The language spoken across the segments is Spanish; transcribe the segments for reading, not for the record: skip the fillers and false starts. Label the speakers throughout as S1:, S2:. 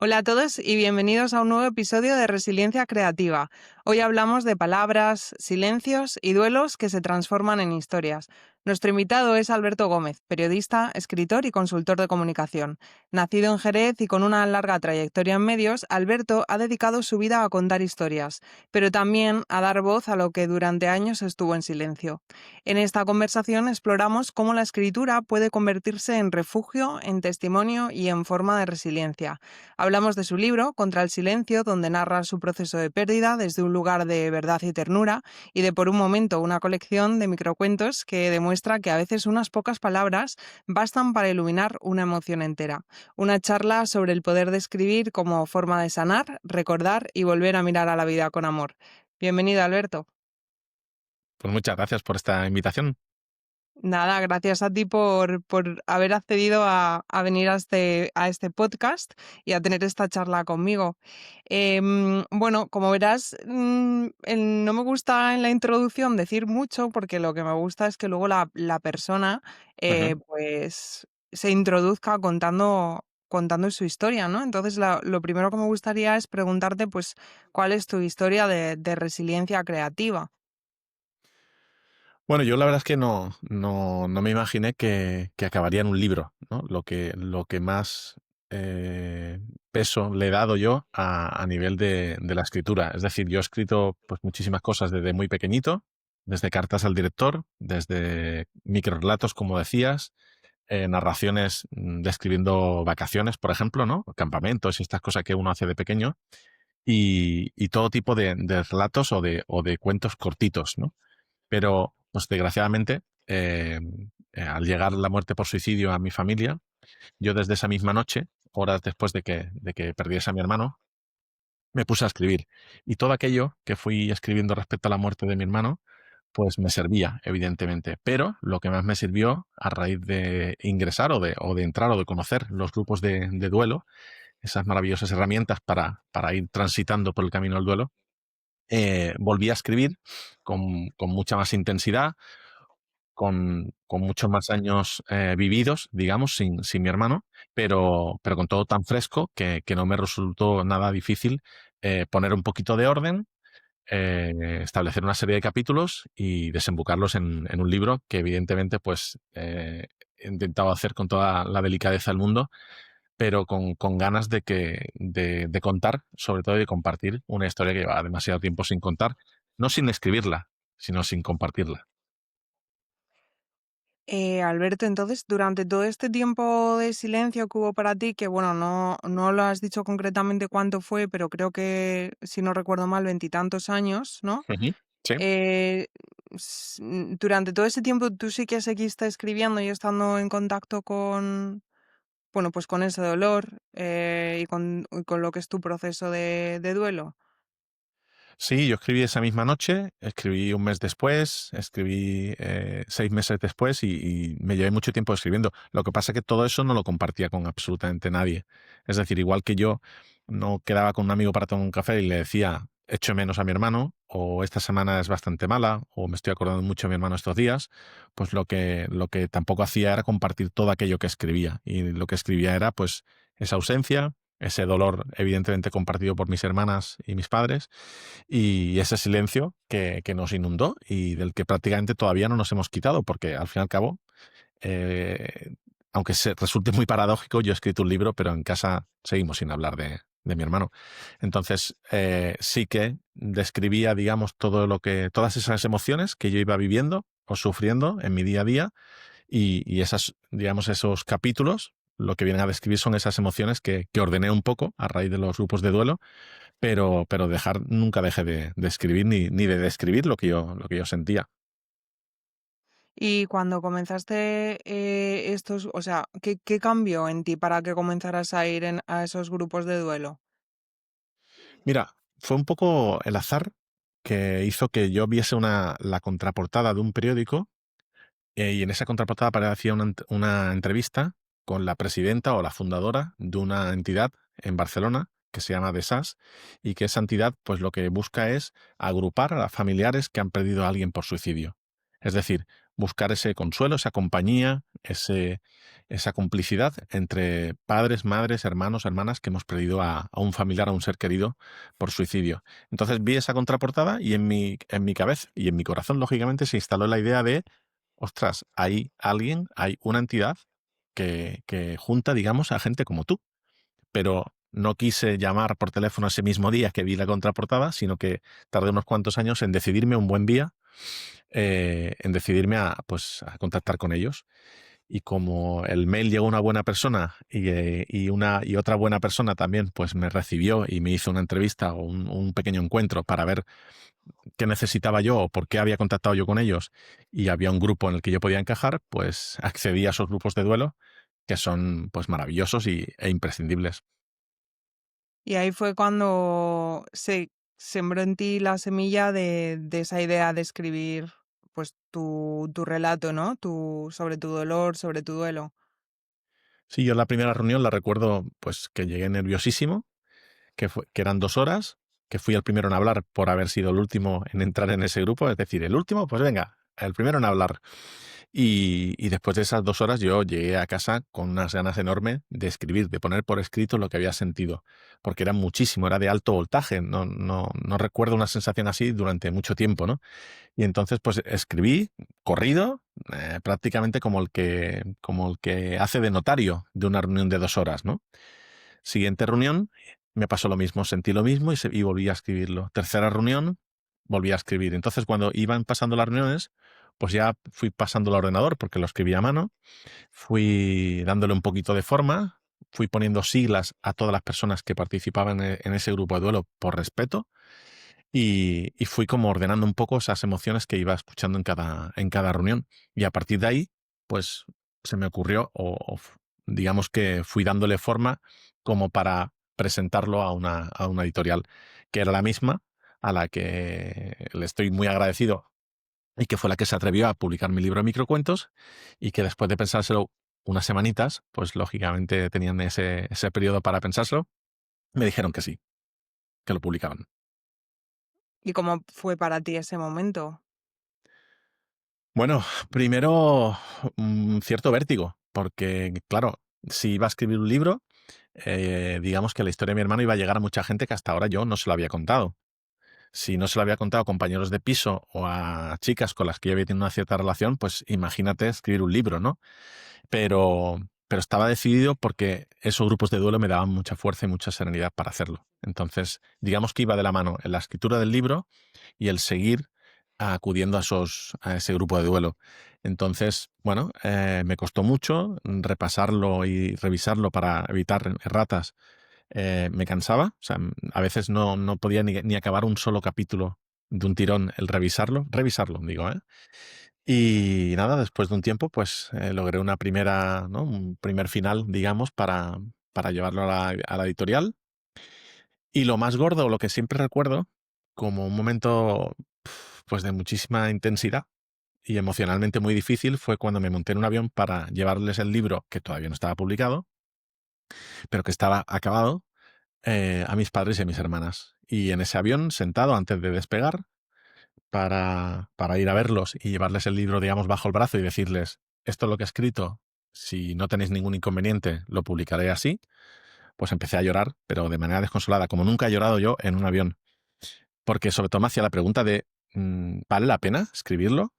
S1: Hola a todos y bienvenidos a un nuevo episodio de Resiliencia Creativa. Hoy hablamos de palabras, silencios y duelos que se transforman en historias. Nuestro invitado es Alberto Gómez, periodista, escritor y consultor de comunicación. Nacido en Jerez y con una larga trayectoria en medios, Alberto ha dedicado su vida a contar historias, pero también a dar voz a lo que durante años estuvo en silencio. En esta conversación exploramos cómo la escritura puede convertirse en refugio, en testimonio y en forma de resiliencia. Hablamos de su libro, Contra el silencio, donde narra su proceso de pérdida desde un lugar de verdad y ternura, y de Por un momento, una colección de microcuentos que demuestra que a veces unas pocas palabras bastan para iluminar una emoción entera. Una charla sobre el poder de escribir como forma de sanar, recordar y volver a mirar a la vida con amor. Bienvenido, Alberto.
S2: Pues muchas gracias por esta invitación.
S1: Nada, gracias a ti por haber accedido a venir a este podcast y a tener esta charla conmigo. Bueno, como verás, no me gusta en la introducción decir mucho porque lo que me gusta es que luego la persona
S2: Ujú.
S1: pues se introduzca contando su historia, ¿no? Entonces, lo primero que me gustaría es preguntarte, pues, ¿cuál es tu historia de resiliencia creativa?
S2: Bueno, yo la verdad es que no me imaginé que acabaría en un libro, ¿no? Lo que más peso le he dado yo a nivel de la escritura. Es decir, yo he escrito pues muchísimas cosas desde muy pequeñito, desde cartas al director, desde microrelatos, como decías, narraciones describiendo vacaciones, por ejemplo, ¿no? Campamentos y estas cosas que uno hace de pequeño, y todo tipo de relatos o de cuentos cortitos, ¿no? Pero, pues desgraciadamente, al llegar la muerte por suicidio a mi familia, yo desde esa misma noche, horas después de que perdiese a mi hermano, me puse a escribir. Y todo aquello que fui escribiendo respecto a la muerte de mi hermano, pues me servía, evidentemente. Pero lo que más me sirvió a raíz de ingresar o de entrar o de conocer los grupos de duelo, esas maravillosas herramientas para ir transitando por el camino del duelo, volví a escribir con mucha más intensidad, con muchos más años vividos, digamos, sin mi hermano, pero con todo tan fresco que no me resultó nada difícil poner un poquito de orden, establecer una serie de capítulos y desembocarlos en un libro que evidentemente pues he intentado hacer con toda la delicadeza del mundo, pero con ganas de contar, sobre todo de compartir una historia que lleva demasiado tiempo sin contar, no sin escribirla, sino sin compartirla.
S1: Alberto, entonces, durante todo este tiempo de silencio que hubo para ti, que bueno, no lo has dicho concretamente cuánto fue, pero creo que, si no recuerdo mal, veintitantos años, ¿no?
S2: Ujú. Sí.
S1: Eh, durante todo ese tiempo tú sí que seguiste escribiendo y estando en contacto con, bueno, pues con ese dolor y con lo que es tu proceso de duelo.
S2: Sí, yo escribí esa misma noche, escribí un mes después, escribí 6 meses después y me llevé mucho tiempo escribiendo. Lo que pasa es que todo eso no lo compartía con absolutamente nadie. Es decir, igual que yo no quedaba con un amigo para tomar un café y le decía, echo menos a mi hermano, o esta semana es bastante mala, o me estoy acordando mucho de mi hermano estos días, pues lo que tampoco hacía era compartir todo aquello que escribía. Y lo que escribía era pues esa ausencia, ese dolor evidentemente compartido por mis hermanas y mis padres, y ese silencio que nos inundó y del que prácticamente todavía no nos hemos quitado, porque al fin y al cabo, eh, aunque resulte muy paradójico, yo he escrito un libro, pero en casa seguimos sin hablar de mi hermano. Entonces, sí que describía, digamos, todas esas emociones que yo iba viviendo o sufriendo en mi día a día, y esas, digamos, esos capítulos, lo que vienen a describir son esas emociones que ordené un poco a raíz de los grupos de duelo, pero nunca dejé de escribir ni de describir lo que yo sentía.
S1: Y cuando comenzaste o sea, ¿qué cambió en ti para que comenzaras a ir a esos grupos de duelo?
S2: Mira, fue un poco el azar que hizo que yo viese la contraportada de un periódico, y en esa contraportada aparecía una entrevista con la presidenta o la fundadora de una entidad en Barcelona que se llama DESAS, y que esa entidad pues lo que busca es agrupar a familiares que han perdido a alguien por suicidio. Es decir, buscar ese consuelo, esa compañía, esa complicidad entre padres, madres, hermanos, hermanas que hemos perdido a un familiar, a un ser querido por suicidio. Entonces vi esa contraportada y en mi cabeza y en mi corazón, lógicamente, se instaló la idea de, ostras, hay alguien, hay una entidad que junta, digamos, a gente como tú. Pero no quise llamar por teléfono ese mismo día que vi la contraportada, sino que tardé unos cuantos años en decidirme un buen día, en decidirme a contactar con ellos. Y como el mail llegó a una buena persona y otra buena persona también pues me recibió y me hizo una entrevista o un pequeño encuentro para ver qué necesitaba yo o por qué había contactado yo con ellos, y había un grupo en el que yo podía encajar, pues accedí a esos grupos de duelo que son pues maravillosos e imprescindibles.
S1: Y ahí fue cuando se sembró en ti la semilla de esa idea de escribir, pues, tu relato, ¿no? Sobre tu dolor, sobre tu duelo.
S2: Sí, yo la primera reunión la recuerdo pues que llegué nerviosísimo, que eran 2 horas, que fui el primero en hablar por haber sido el último en entrar en ese grupo, es decir, el último, pues venga, el primero en hablar. Y después de esas 2 horas yo llegué a casa con unas ganas enormes de escribir, de poner por escrito lo que había sentido, porque era muchísimo, era de alto voltaje, no recuerdo una sensación así durante mucho tiempo, ¿no? Y entonces pues escribí corrido, prácticamente como el que hace de notario de una reunión de 2 horas, ¿no? Siguiente reunión, me pasó lo mismo, sentí lo mismo y volví a escribirlo. Tercera reunión, volví a escribir. Entonces, cuando iban pasando las reuniones, pues ya fui pasando al ordenador porque lo escribía a mano, fui dándole un poquito de forma, fui poniendo siglas a todas las personas que participaban en ese grupo de duelo por respeto, y fui como ordenando un poco esas emociones que iba escuchando en cada reunión. Y a partir de ahí, pues se me ocurrió, digamos que fui dándole forma como para presentarlo a una editorial, que era la misma a la que le estoy muy agradecido y que fue la que se atrevió a publicar mi libro de microcuentos, y que después de pensárselo unas semanitas, pues lógicamente tenían ese periodo para pensárselo, me dijeron que sí, que lo publicaban.
S1: ¿Y cómo fue para ti ese momento?
S2: Bueno, primero cierto vértigo, porque claro, si iba a escribir un libro, digamos que la historia de mi hermano iba a llegar a mucha gente que hasta ahora yo no se lo había contado. Si no se lo había contado a compañeros de piso o a chicas con las que yo había tenido una cierta relación, pues imagínate escribir un libro, ¿no? Pero estaba decidido porque esos grupos de duelo me daban mucha fuerza y mucha serenidad para hacerlo. Entonces, digamos que iba de la mano en la escritura del libro y el seguir acudiendo a ese grupo de duelo. Entonces, bueno, me costó mucho repasarlo y revisarlo para evitar erratas. Me cansaba, o sea, a veces no podía ni acabar un solo capítulo de un tirón, el revisarlo, digo, ¿eh? Y nada, después de un tiempo, pues logré ¿no? Un primer final, digamos, para llevarlo a la editorial. Y lo más gordo, lo que siempre recuerdo, como un momento pues de muchísima intensidad y emocionalmente muy difícil, fue cuando me monté en un avión para llevarles el libro, que todavía no estaba publicado, pero que estaba acabado, a mis padres y a mis hermanas. Y en ese avión, sentado antes de despegar, para ir a verlos y llevarles el libro, digamos, bajo el brazo y decirles, esto es lo que he escrito, si no tenéis ningún inconveniente, lo publicaré así, pues empecé a llorar, pero de manera desconsolada, como nunca he llorado yo en un avión. Porque sobre todo me hacía la pregunta de, ¿vale la pena escribirlo?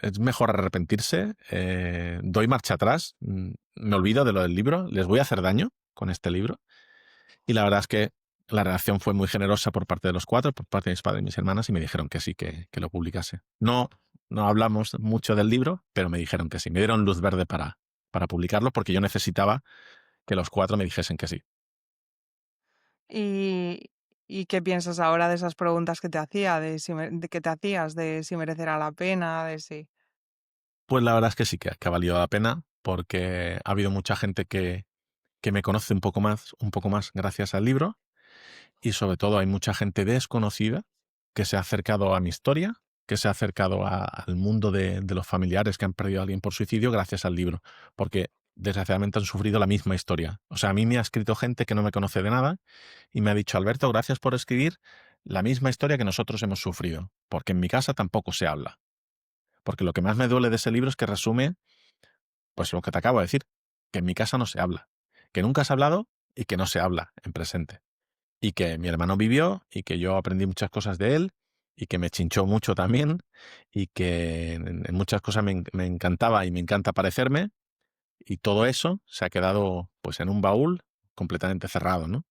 S2: ¿Es mejor arrepentirse? ¿Doy marcha atrás? ¿Me olvido de lo del libro? ¿Les voy a hacer daño con este libro? Y la verdad es que la reacción fue muy generosa por parte de los cuatro, por parte de mis padres y mis hermanas, y me dijeron que sí, que lo publicase. No hablamos mucho del libro, pero me dijeron que sí. Me dieron luz verde para publicarlo porque yo necesitaba que los cuatro me dijesen que sí.
S1: ¿Y, y qué piensas ahora de esas preguntas que te hacía, de que te hacías, de si merecerá la pena, de si...
S2: Pues la verdad es que sí, que ha valido la pena, porque ha habido mucha gente que me conoce un poco más gracias al libro, y sobre todo hay mucha gente desconocida que se ha acercado a mi historia, que se ha acercado al mundo de los familiares que han perdido a alguien por suicidio gracias al libro, porque desgraciadamente han sufrido la misma historia. O sea, a mí me ha escrito gente que no me conoce de nada y me ha dicho, Alberto, gracias por escribir la misma historia que nosotros hemos sufrido, porque en mi casa tampoco se habla. Porque lo que más me duele de ese libro es que resume, pues lo que te acabo de decir, que en mi casa no se habla, que nunca has hablado y que no se habla en presente. Y que mi hermano vivió y que yo aprendí muchas cosas de él y que me chinchó mucho también y que en muchas cosas me encantaba y me encanta parecerme, y todo eso se ha quedado pues en un baúl completamente cerrado, ¿no?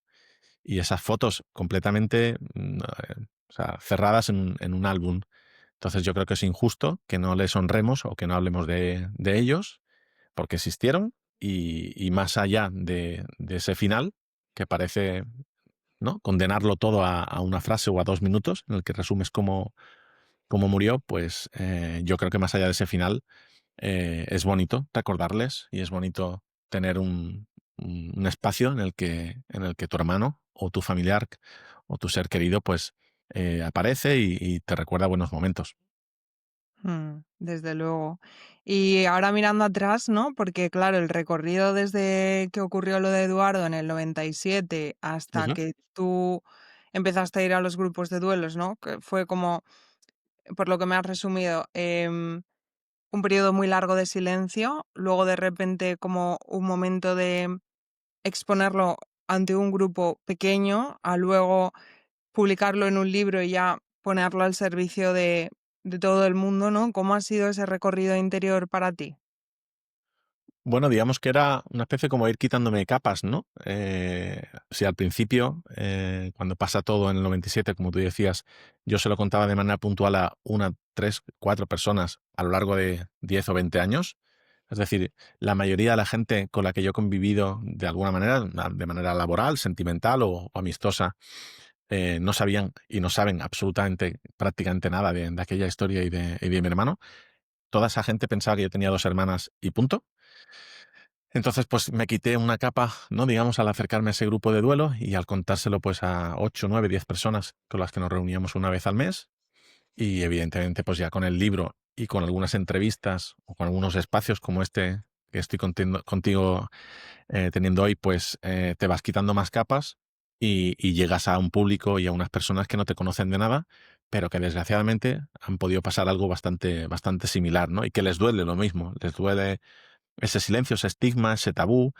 S2: Y esas fotos completamente o sea, cerradas en un álbum. Entonces yo creo que es injusto que no les honremos o que no hablemos de ellos, porque existieron, y más allá de ese final, que parece, ¿no?, condenarlo todo a una frase o a 2 minutos en el que resumes cómo murió, pues yo creo que más allá de ese final es bonito recordarles y es bonito tener un espacio en el que tu hermano o tu familiar o tu ser querido pues aparece y te recuerda buenos momentos.
S1: Desde luego. Y ahora mirando atrás, ¿no? Porque claro, el recorrido desde que ocurrió lo de Eduardo en el 97 hasta
S2: Ujú.
S1: que tú empezaste a ir a los grupos de duelos, ¿no? Que fue como, por lo que me has resumido, un periodo muy largo de silencio, luego de repente como un momento de exponerlo ante un grupo pequeño, a luego publicarlo en un libro y ya ponerlo al servicio de todo el mundo, ¿no? ¿Cómo ha sido ese recorrido interior para ti?
S2: Bueno, digamos que era una especie como ir quitándome capas, ¿no? Si al principio, cuando pasa todo en el 97, como tú decías, yo se lo contaba de manera puntual a una, tres, cuatro personas a lo largo de 10 o 20 años, es decir, la mayoría de la gente con la que yo he convivido de alguna manera, de manera laboral, sentimental o amistosa, no sabían y no saben absolutamente, prácticamente nada de aquella historia y de mi hermano. Toda esa gente pensaba que yo tenía 2 hermanas y punto. Entonces, pues me quité una capa, ¿no? Digamos, al acercarme a ese grupo de duelo y al contárselo pues a 8, 9, 10 personas con las que nos reuníamos una vez al mes. Y evidentemente, pues ya con el libro y con algunas entrevistas o con algunos espacios como este que estoy contigo teniendo hoy, pues te vas quitando más capas y llegas a un público y a unas personas que no te conocen de nada, pero que desgraciadamente han podido pasar algo bastante, bastante similar, ¿no? Y que les duele lo mismo, les duele ese silencio, ese estigma, ese tabú,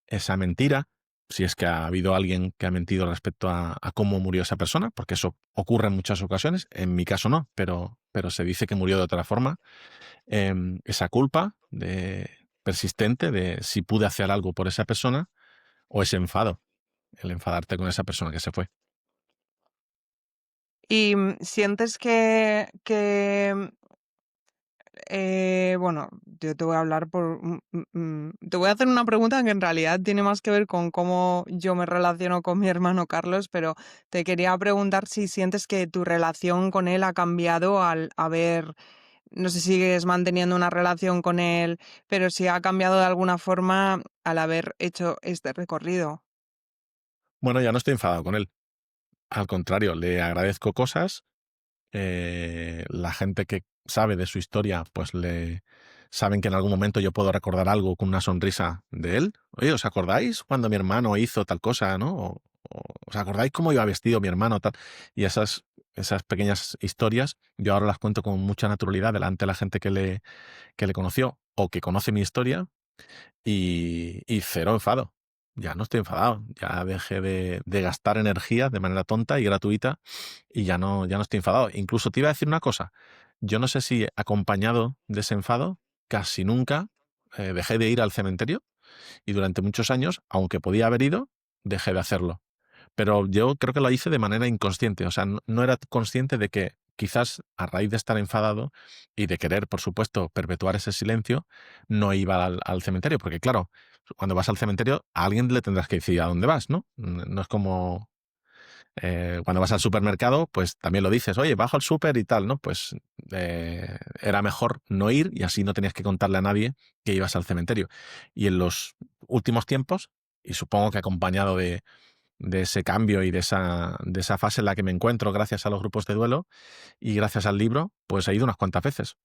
S2: esa mentira, si es que ha habido alguien que ha mentido respecto a cómo murió esa persona, porque eso ocurre en muchas ocasiones, en mi caso no, pero se dice que murió de otra forma. Esa culpa persistente de si pude hacer algo por esa persona, o ese enfado, el enfadarte con esa persona que se fue.
S1: Y sientes bueno, yo te voy a hablar te voy a hacer una pregunta que en realidad tiene más que ver con cómo yo me relaciono con mi hermano Carlos, pero te quería preguntar si sientes que tu relación con él ha cambiado al haber, no sé si sigues manteniendo una relación con él, pero si ha cambiado de alguna forma al haber hecho este recorrido.
S2: Bueno, ya no estoy enfadado con él. Al contrario, le agradezco cosas. La gente que sabe de su historia, pues saben que en algún momento yo puedo recordar algo con una sonrisa de él. Oye, ¿os acordáis cuando mi hermano hizo tal cosa, no? ¿Os acordáis cómo iba vestido mi hermano, tal? Y esas pequeñas historias, yo ahora las cuento con mucha naturalidad delante de la gente que le conoció o que conoce mi historia, y cero enfado. Ya no estoy enfadado, ya dejé de gastar energía de manera tonta y gratuita, y ya no estoy enfadado. Incluso te iba a decir una cosa, yo no sé si acompañado de ese enfado, casi nunca dejé de ir al cementerio, y durante muchos años, aunque podía haber ido, dejé de hacerlo. Pero yo creo que lo hice de manera inconsciente, o sea, no era consciente de que quizás a raíz de estar enfadado y de querer, por supuesto, perpetuar ese silencio, no iba al cementerio, porque claro, cuando vas al cementerio a alguien le tendrás que decir a dónde vas, ¿no? No es como cuando vas al supermercado, pues también lo dices, oye, bajo al súper y tal, ¿no? Pues era mejor no ir y así no tenías que contarle a nadie que ibas al cementerio. Y en los últimos tiempos, y supongo que acompañado de ese cambio y de esa fase en la que me encuentro gracias a los grupos de duelo y gracias al libro, pues he ido unas cuantas veces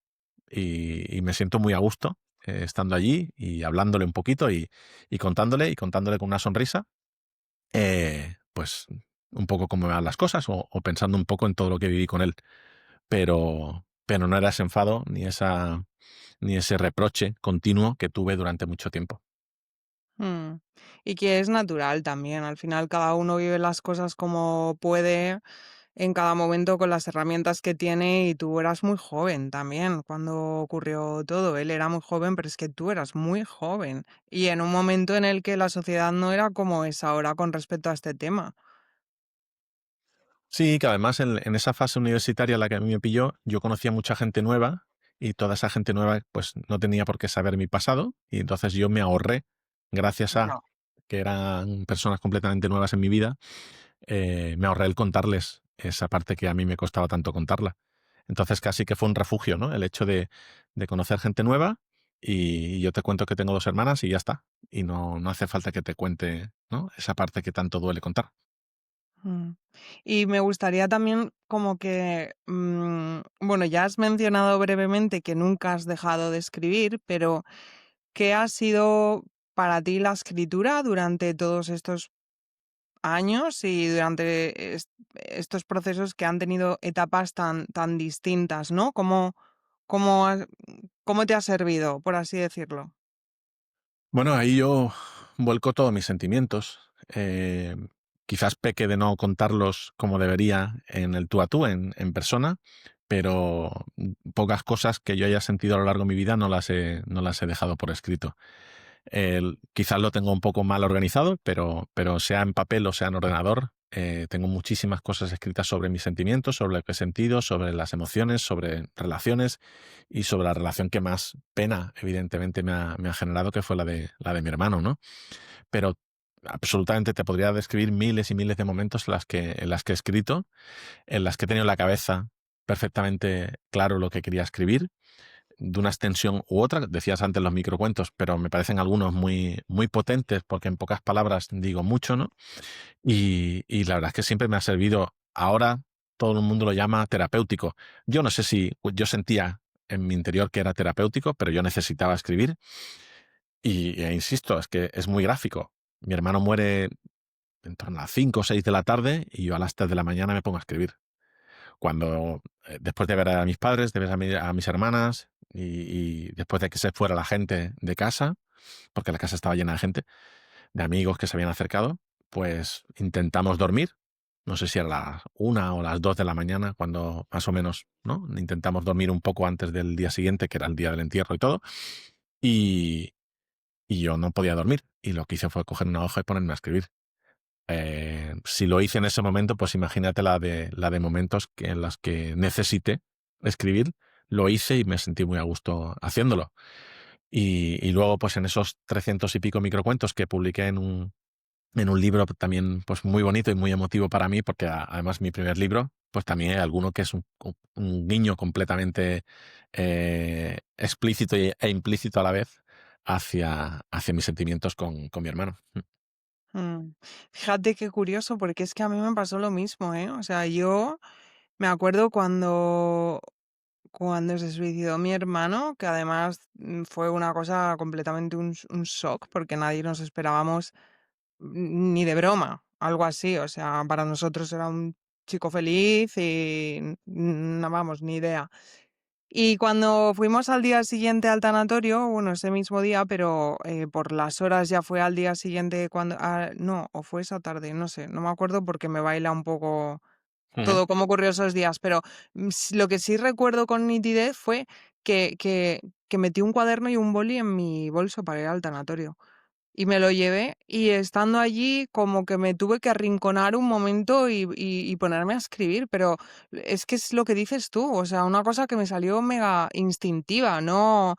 S2: y me siento muy a gusto estando allí y hablándole un poquito y contándole con una sonrisa, pues un poco cómo me van las cosas o pensando un poco en todo lo que viví con él. Pero, pero no era ese enfado ni ese reproche continuo que tuve durante mucho tiempo.
S1: Mm. Y que es natural también. Al final cada uno vive las cosas como puede en cada momento con las herramientas que tiene y tú eras muy joven también cuando ocurrió todo. Él era muy joven, pero es que tú eras muy joven y en un momento en el que la sociedad no era como es ahora con respecto a este tema.
S2: Sí, que además en esa fase universitaria en la que a mí me pilló, yo conocía mucha gente nueva y toda esa gente nueva pues no tenía por qué saber mi pasado y entonces yo me ahorré, gracias a
S1: Ya.
S2: que eran personas completamente nuevas en mi vida, me ahorré el contarles esa parte que a mí me costaba tanto contarla. Entonces casi que fue un refugio, ¿no? El hecho de conocer gente nueva y yo te cuento que tengo 2 hermanas y ya está. Y no hace falta que te cuente, ¿no? Esa parte que tanto duele contar.
S1: Mm. Y me gustaría también como que, bueno, ya has mencionado brevemente que nunca has dejado de escribir, pero ¿qué ha sido para ti la escritura durante todos estos años y durante estos procesos que han tenido etapas tan distintas, ¿no? Cómo, cómo te ha servido, por así decirlo?
S2: Bueno, ahí yo vuelco todos mis sentimientos. Quizás peque de no contarlos como debería en el tú a tú, en persona, pero pocas cosas que yo haya sentido a lo largo de mi vida no las he dejado por escrito. Quizás lo tengo un poco mal organizado, pero sea en papel o sea en ordenador, tengo muchísimas cosas escritas sobre mis sentimientos, sobre lo que he sentido, sobre las emociones, sobre relaciones y sobre la relación que más pena, evidentemente, me ha generado, que fue la de mi hermano, ¿no? Pero absolutamente te podría describir miles y miles de momentos en las que he escrito, en las que he tenido en la cabeza perfectamente claro lo que quería escribir de una extensión u otra. Decías antes los microcuentos, pero me parecen algunos muy, muy potentes porque en pocas palabras digo mucho, ¿no? Y la verdad es que siempre me ha servido. Ahora todo el mundo lo llama terapéutico. Yo no sé si yo sentía en mi interior que era terapéutico, pero yo necesitaba escribir. Insisto, es que es muy gráfico. Mi hermano muere en torno a las 5 o 6 de la tarde y yo a las 3 de la mañana me pongo a escribir. Cuando, después de ver a mis padres, de ver a mis hermanas y después de que se fuera la gente de casa, porque la casa estaba llena de gente, de amigos que se habían acercado, pues intentamos dormir. No sé si era las 1 o las 2 de la mañana, cuando más o menos, ¿no? Intentamos dormir un poco antes del día siguiente, que era el día del entierro y todo. Y, y yo no podía dormir. Y lo que hice fue coger una hoja y ponerme a escribir. Si lo hice en ese momento, pues imagínate la de momentos en los que necesité escribir, lo hice y me sentí muy a gusto haciéndolo. Y luego, pues en esos 300 y pico microcuentos que publiqué en un libro también pues muy bonito y muy emotivo para mí, porque además mi primer libro, pues también hay alguno que es un guiño completamente explícito e implícito a la vez hacia mis sentimientos con mi hermano.
S1: Mm. Fíjate qué curioso, porque es que a mí me pasó lo mismo, ¿eh? O sea, yo me acuerdo cuando se suicidó mi hermano, que además fue una cosa completamente un shock, porque nadie nos esperábamos ni de broma, algo así. O sea, para nosotros era un chico feliz y no, vamos, ni idea. Y cuando fuimos al día siguiente al tanatorio, bueno, ese mismo día, pero por las horas ya fue al día siguiente cuando... no, o fue esa tarde, no sé, no me acuerdo porque me baila un poco
S2: Ujú.
S1: todo cómo ocurrió esos días, pero lo que sí recuerdo con nitidez fue que metí un cuaderno y un boli en mi bolso para ir al tanatorio. Y me lo llevé y estando allí como que me tuve que arrinconar un momento y ponerme a escribir, pero es que es lo que dices tú, o sea, una cosa que me salió mega instintiva, no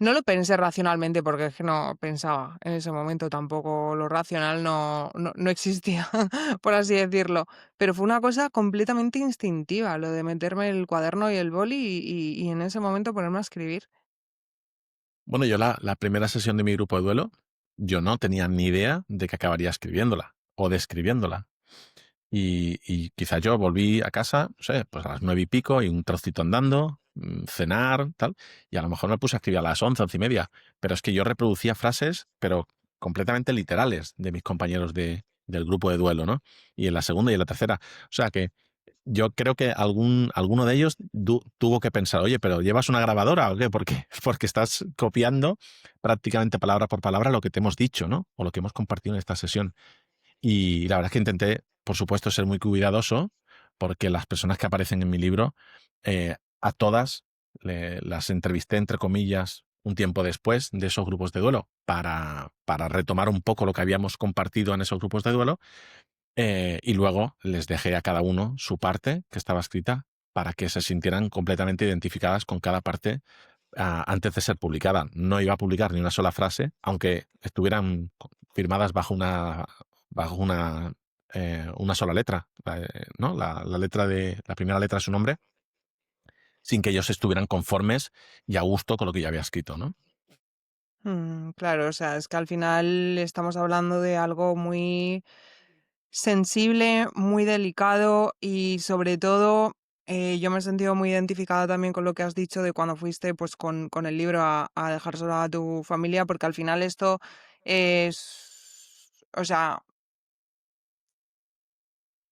S1: lo pensé racionalmente porque es que no pensaba en ese momento tampoco, lo racional no existía, por así decirlo, pero fue una cosa completamente instintiva, lo de meterme el cuaderno y el boli y en ese momento ponerme a escribir.
S2: Bueno, yo la primera sesión de mi grupo de duelo, yo no tenía ni idea de que acabaría escribiéndola o describiéndola. Y quizás yo volví a casa, no sé, pues a las 9 y pico y un trocito andando, cenar, tal, y a lo mejor me puse a escribir a las 11, 11 y media, pero es que yo reproducía frases, pero completamente literales de mis compañeros del grupo de duelo, ¿no? Y en la segunda y en la tercera. O sea que yo creo que alguno de ellos tuvo que pensar, oye, pero ¿llevas una grabadora o qué? Porque estás copiando prácticamente palabra por palabra lo que te hemos dicho, ¿no? O lo que hemos compartido en esta sesión. Y la verdad es que intenté, por supuesto, ser muy cuidadoso, porque las personas que aparecen en mi libro, a todas las entrevisté, entre comillas, un tiempo después de esos grupos de duelo, para retomar un poco lo que habíamos compartido en esos grupos de duelo, y luego les dejé a cada uno su parte que estaba escrita para que se sintieran completamente identificadas con cada parte antes de ser publicada. No iba a publicar ni una sola frase, aunque estuvieran firmadas bajo una sola letra, ¿no? La letra la primera letra de su nombre, sin que ellos estuvieran conformes y a gusto con lo que yo había escrito, ¿no?
S1: Claro, o sea, es que al final estamos hablando de algo muy sensible, muy delicado y sobre todo yo me he sentido muy identificada también con lo que has dicho de cuando fuiste pues con el libro a dejar sola a tu familia, porque al final esto es, o sea,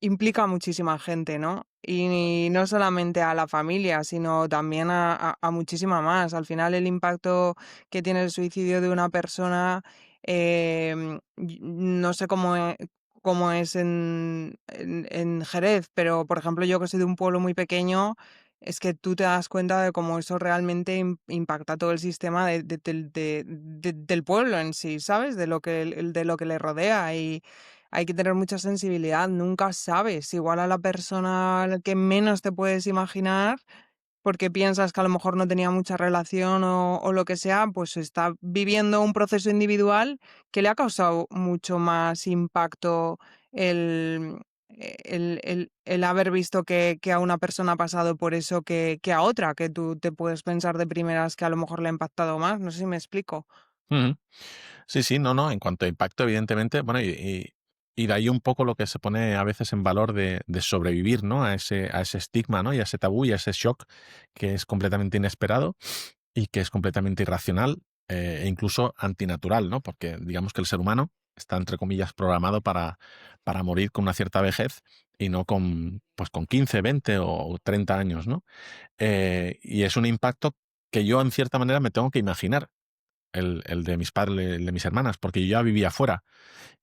S1: implica a muchísima gente, ¿no? Y no solamente a la familia, sino también a muchísima más. Al final, el impacto que tiene el suicidio de una persona, no sé cómo es en Jerez, pero por ejemplo, yo que soy de un pueblo muy pequeño, es que tú te das cuenta de cómo eso realmente impacta todo el sistema del pueblo en sí, ¿sabes? De lo que le rodea. Y hay que tener mucha sensibilidad, nunca sabes, igual a la persona al que menos te puedes imaginar, porque piensas que a lo mejor no tenía mucha relación o lo que sea, pues está viviendo un proceso individual que le ha causado mucho más impacto el, el haber visto que a una persona ha pasado por eso que a otra, que tú te puedes pensar de primeras que a lo mejor le ha impactado más, no sé si me explico.
S2: Ujú. Sí, sí, no, no, en cuanto a impacto, evidentemente, bueno, y de ahí un poco lo que se pone a veces en valor de sobrevivir, ¿no? A ese estigma, ¿no? Y a ese tabú y a ese shock que es completamente inesperado y que es completamente irracional, e incluso antinatural, ¿no? Porque digamos que el ser humano está, entre comillas, programado para morir con una cierta vejez y no con 15, 20 o 30 años, ¿no? Y es un impacto que yo, en cierta manera, me tengo que imaginar, el de mis padres, el de mis hermanas, porque yo ya vivía fuera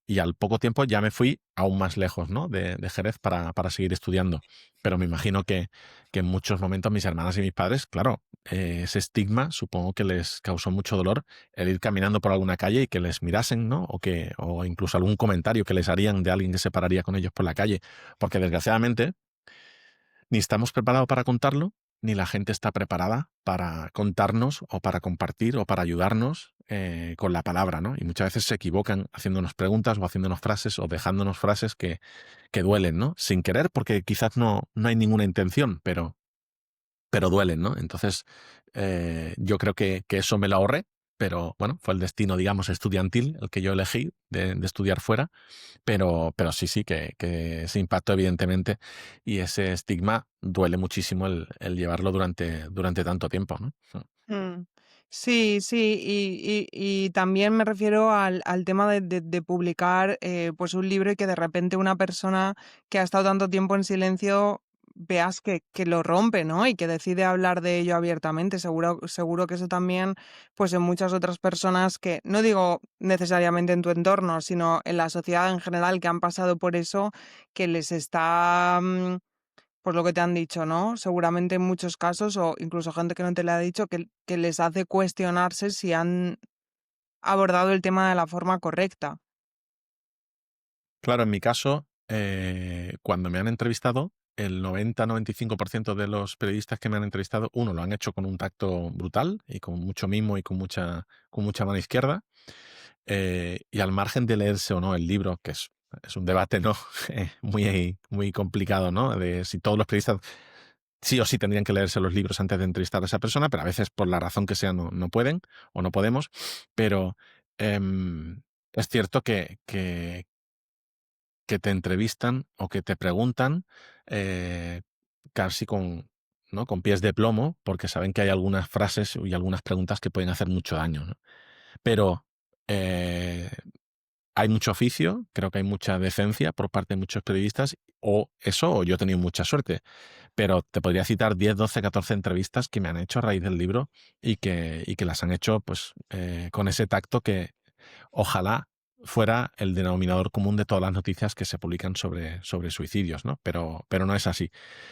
S2: y al poco tiempo ya me fui aún más lejos, ¿no? de Jerez para seguir estudiando. Pero me imagino que en muchos momentos mis hermanas y mis padres, claro, ese estigma supongo que les causó mucho dolor el ir caminando por alguna calle y que les mirasen, ¿no? O incluso algún comentario que les harían de alguien que se pararía con ellos por la calle. Porque desgraciadamente ni estamos preparados para contarlo, ni la gente está preparada para contarnos o para compartir o para ayudarnos con la palabra, ¿no? Y muchas veces se equivocan haciéndonos preguntas o haciéndonos frases o dejándonos frases que duelen, ¿no? Sin querer, porque quizás no hay ninguna intención, pero duelen, ¿no? Entonces, yo creo que eso me lo ahorré, pero bueno, fue el destino, digamos, estudiantil el que yo elegí de estudiar fuera, pero sí, sí, que ese impacto, evidentemente, y ese estigma duele muchísimo el llevarlo durante tanto tiempo, ¿no?
S1: Mm. Sí, sí, y también me refiero al tema de publicar pues un libro y que de repente una persona que ha estado tanto tiempo en silencio veas que lo rompe, ¿no? Y que decide hablar de ello abiertamente. Seguro que eso también, pues en muchas otras personas que, no digo necesariamente en tu entorno, sino en la sociedad en general que han pasado por eso, que les está pues lo que te han dicho, ¿no? Seguramente en muchos casos, o incluso gente que no te lo ha dicho, que les hace cuestionarse si han abordado el tema de la forma correcta.
S2: Claro, en mi caso, cuando me han entrevistado, el 90-95% de los periodistas que me han entrevistado, uno, lo han hecho con un tacto brutal y con mucho mimo y con mucha mano izquierda. Y al margen de leerse o no el libro, que es un debate, ¿no? Muy, muy complicado, ¿no? De si todos los periodistas sí o sí tendrían que leerse los libros antes de entrevistar a esa persona, pero a veces por la razón que sea no pueden o no podemos. Pero es cierto que te entrevistan o que te preguntan eh, casi ¿no? con pies de plomo, porque saben que hay algunas frases y algunas preguntas que pueden hacer mucho daño, ¿no? Pero eh, hay mucho oficio, creo que hay mucha decencia por parte de muchos periodistas, o eso, o yo he tenido mucha suerte. Pero te podría citar 10, 12, 14 entrevistas que me han hecho a raíz del libro y que las han hecho pues con ese tacto que ojalá fuera el denominador común de todas las noticias que se publican sobre suicidios, ¿no? Pero no es así.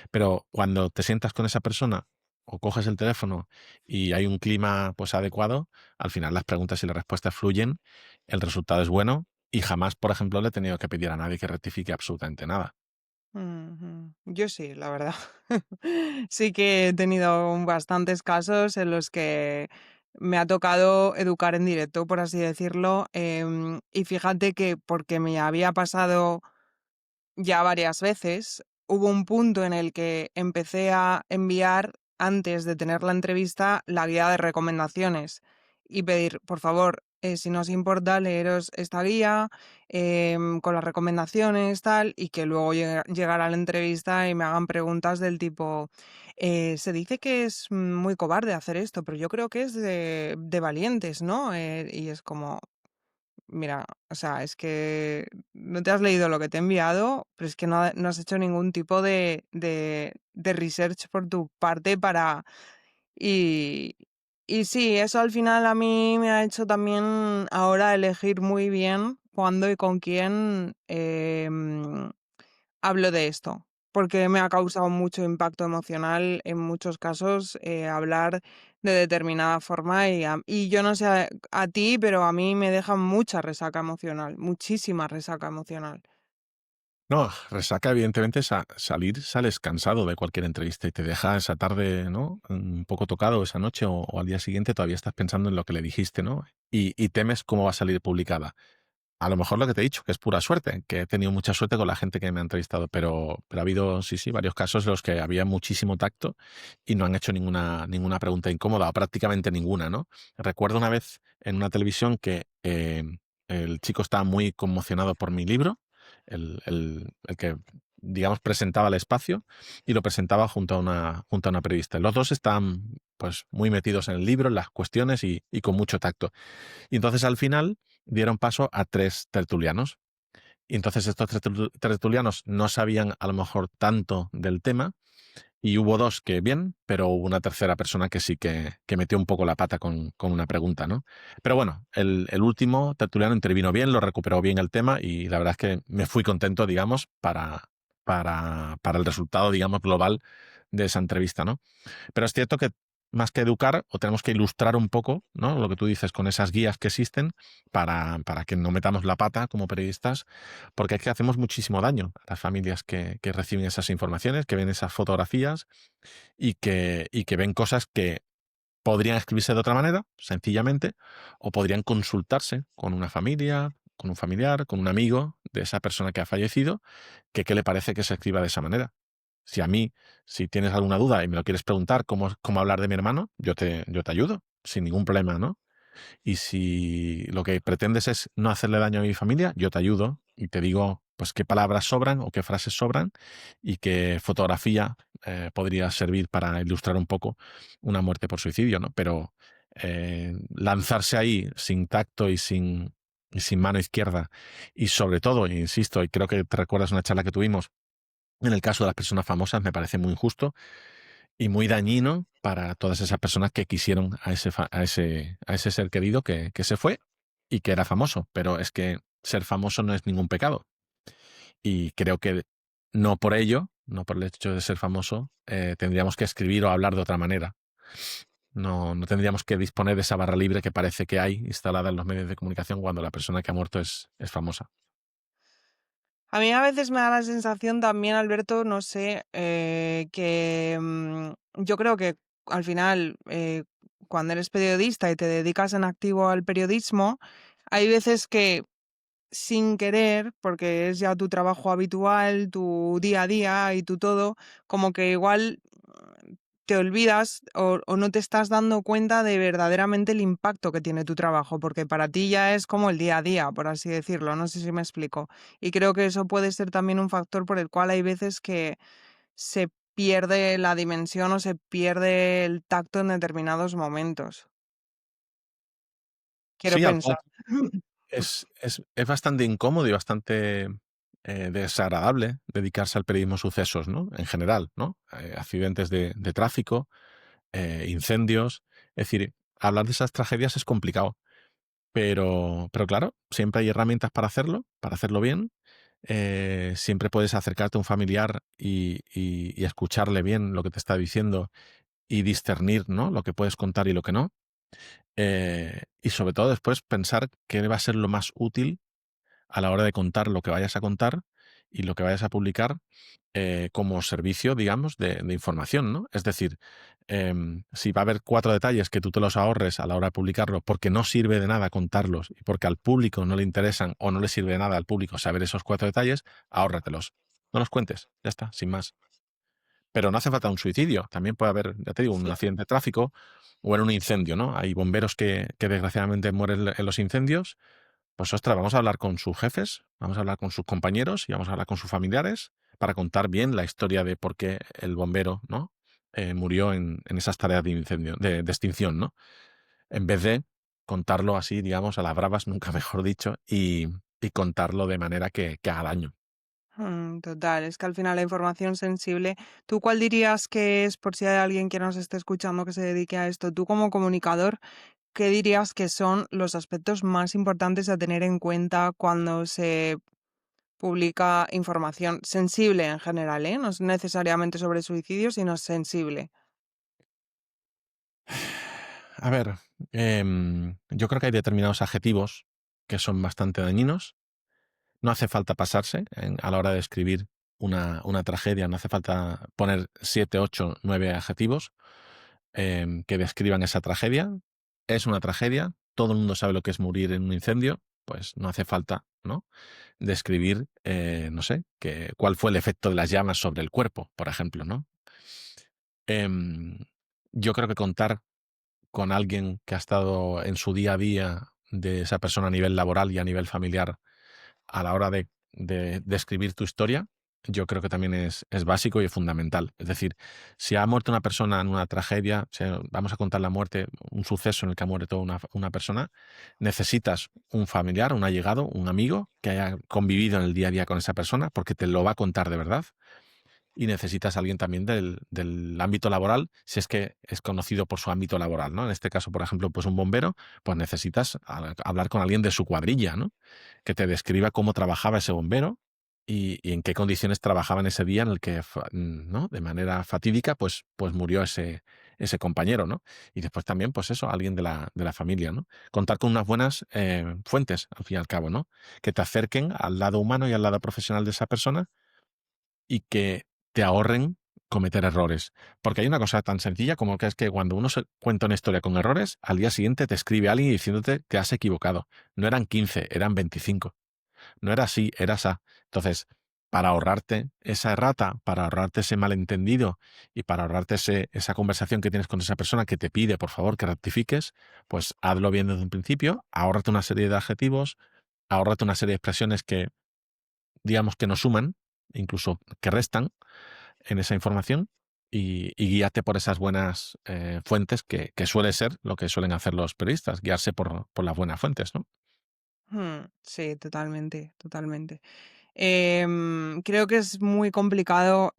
S2: Pero cuando te sientas con esa persona o coges el teléfono y hay un clima pues adecuado, al final las preguntas y las respuestas fluyen, el resultado es bueno y jamás, por ejemplo, le he tenido que pedir a nadie que rectifique absolutamente nada.
S1: Ujú. Yo sí, la verdad. Sí que he tenido bastantes casos en los que me ha tocado educar en directo, por así decirlo. Y fíjate que porque me había pasado ya varias veces, hubo un punto en el que empecé a enviar, antes de tener la entrevista, la guía de recomendaciones y pedir, por favor, si no os importa, leeros esta guía con las recomendaciones, tal, y que luego llegara a la entrevista y me hagan preguntas del tipo, se dice que es muy cobarde hacer esto, pero yo creo que es de valientes, ¿no? Y es como, mira, o sea, es que no te has leído lo que te he enviado, pero es que no has hecho ningún tipo de research por tu parte para... Y, y sí, eso al final a mí me ha hecho también ahora elegir muy bien cuándo y con quién hablo de esto, porque me ha causado mucho impacto emocional en muchos casos hablar de determinada forma y yo no sé a ti, pero a mí me deja mucha resaca emocional, muchísima resaca emocional.
S2: No, resaca, evidentemente, salir, sales cansado de cualquier entrevista y te deja esa tarde, ¿no? Un poco tocado esa noche o al día siguiente todavía estás pensando en lo que le dijiste, ¿no? Y temes cómo va a salir publicada. A lo mejor lo que te he dicho, que es pura suerte, que he tenido mucha suerte con la gente que me ha entrevistado, pero ha habido, sí, sí, varios casos en los que había muchísimo tacto y no han hecho ninguna pregunta incómoda, o prácticamente ninguna, ¿no? Recuerdo una vez en una televisión que el chico estaba muy conmocionado por mi libro, el que, digamos, presentaba el espacio y lo presentaba junto a una periodista. Los dos estaban, pues, muy metidos en el libro, en las cuestiones y con mucho tacto. Y entonces al final dieron paso a tres tertulianos. Y entonces estos tres tertulianos no sabían a lo mejor tanto del tema y hubo dos que bien, pero hubo una tercera persona que sí que metió un poco la pata con una pregunta, ¿no? Pero bueno, el último tertuliano intervino bien, lo recuperó bien el tema y la verdad es que me fui contento, digamos, para el resultado, digamos, global de esa entrevista, ¿no? Pero es cierto que más que educar, o tenemos que ilustrar un poco, ¿no? Lo que tú dices con esas guías que existen para que no metamos la pata como periodistas, porque es que hacemos muchísimo daño a las familias que reciben esas informaciones, que ven esas fotografías y que ven cosas que podrían escribirse de otra manera, sencillamente, o podrían consultarse con una familia, con un familiar, con un amigo de esa persona que ha fallecido, que qué le parece que se escriba de esa manera. Si a mí, si tienes alguna duda y me lo quieres preguntar cómo hablar de mi hermano, yo te ayudo, sin ningún problema, ¿no? Y si lo que pretendes es no hacerle daño a mi familia, yo te ayudo y te digo pues qué palabras sobran o qué frases sobran y qué fotografía podría servir para ilustrar un poco una muerte por suicidio, ¿no? Pero lanzarse ahí sin tacto y sin mano izquierda y sobre todo, insisto, y creo que te recuerdas una charla que tuvimos, en el caso de las personas famosas me parece muy injusto y muy dañino para todas esas personas que quisieron a ese ser querido que se fue y que era famoso. Pero es que ser famoso no es ningún pecado. Y creo que no por ello, no por el hecho de ser famoso, tendríamos que escribir o hablar de otra manera. No, no tendríamos que disponer de esa barra libre que parece que hay instalada en los medios de comunicación cuando la persona que ha muerto es famosa.
S1: A mí a veces me da la sensación también, Alberto, no sé, que yo creo que al final, cuando eres periodista y te dedicas en activo al periodismo, hay veces que sin querer, porque es ya tu trabajo habitual, tu día a día y tu todo, como que igual te olvidas o no te estás dando cuenta de verdaderamente el impacto que tiene tu trabajo, porque para ti ya es como el día a día, por así decirlo, no sé si me explico. Y creo que eso puede ser también un factor por el cual hay veces que se pierde la dimensión o se pierde el tacto en determinados momentos. Quiero
S2: Sí, al
S1: pensar.
S2: cual Es bastante incómodo y bastante desagradable dedicarse al periodismo sucesos, ¿no? En general, ¿no? Accidentes de tráfico, incendios. Es decir, hablar de esas tragedias es complicado. Pero claro, siempre hay herramientas para hacerlo bien. Siempre puedes acercarte a un familiar y escucharle bien lo que te está diciendo y discernir, ¿no? Lo que puedes contar y lo que no. Y sobre todo después pensar qué va a ser lo más útil a la hora de contar lo que vayas a contar y lo que vayas a publicar como servicio, digamos, de información, ¿no? Es decir, si va a haber 4 detalles que tú te los ahorres a la hora de publicarlo porque no sirve de nada contarlos y porque al público no le interesan o no le sirve de nada al público saber esos 4 detalles, ahórratelos. No los cuentes, ya está, sin más. Pero no hace falta un suicidio, también puede haber, ya te digo, un accidente de tráfico o en un incendio, ¿no? Hay bomberos que desgraciadamente mueren en los incendios. Pues ostras, vamos a hablar con sus jefes, vamos a hablar con sus compañeros y vamos a hablar con sus familiares para contar bien la historia de por qué el bombero, ¿no? Murió en esas tareas de incendio, de extinción, ¿no? En vez de contarlo así, digamos, a las bravas, nunca mejor dicho, y contarlo de manera que haga daño.
S1: Total, es que al final la información sensible, ¿tú cuál dirías que es, por si hay alguien que nos esté escuchando que se dedique a esto, tú como comunicador, qué dirías que son los aspectos más importantes a tener en cuenta cuando se publica información sensible en general, ¿eh? No es necesariamente sobre suicidio, sino sensible.
S2: A ver, yo creo que hay determinados adjetivos que son bastante dañinos. No hace falta pasarse a la hora de escribir una tragedia, no hace falta poner 7, 8, 9 adjetivos que describan esa tragedia. Es una tragedia, todo el mundo sabe lo que es morir en un incendio, pues no hace falta, ¿no? Describir, no sé, cuál fue el efecto de las llamas sobre el cuerpo, por ejemplo, ¿no? Em, yo creo que contar con alguien que ha estado en su día a día de esa persona a nivel laboral y a nivel familiar a la hora de escribir tu historia, yo creo que también es básico y es fundamental. Es decir, si ha muerto una persona en una tragedia, vamos a contar la muerte, un suceso en el que ha muerto una persona, necesitas un familiar, un allegado, un amigo que haya convivido en el día a día con esa persona, porque te lo va a contar de verdad. Y necesitas a alguien también del ámbito laboral, si es que es conocido por su ámbito laboral, ¿no? En este caso, por ejemplo, pues un bombero, pues necesitas hablar con alguien de su cuadrilla, ¿no? Que te describa cómo trabajaba ese bombero y en qué condiciones trabajaba en ese día en el que, ¿no? De manera fatídica, pues murió ese compañero, ¿no? Y después también, pues eso, alguien de la familia, ¿no? Contar con unas buenas fuentes, al fin y al cabo, ¿no? Que te acerquen al lado humano y al lado profesional de esa persona y que te ahorren cometer errores. Porque hay una cosa tan sencilla como que es que cuando uno se cuenta una historia con errores, al día siguiente te escribe alguien diciéndote que has equivocado. No eran 15, eran 25. No era así, era esa. Entonces, para ahorrarte esa errata, para ahorrarte ese malentendido y para ahorrarte esa conversación que tienes con esa persona que te pide, por favor, que rectifiques, pues hazlo bien desde un principio, ahórrate una serie de adjetivos, ahórrate una serie de expresiones que, digamos, que no suman, incluso que restan, en esa información y guíate por esas buenas fuentes que suele ser lo que suelen hacer los periodistas, guiarse por las buenas fuentes, ¿no?
S1: Sí, totalmente, totalmente. Creo que es muy complicado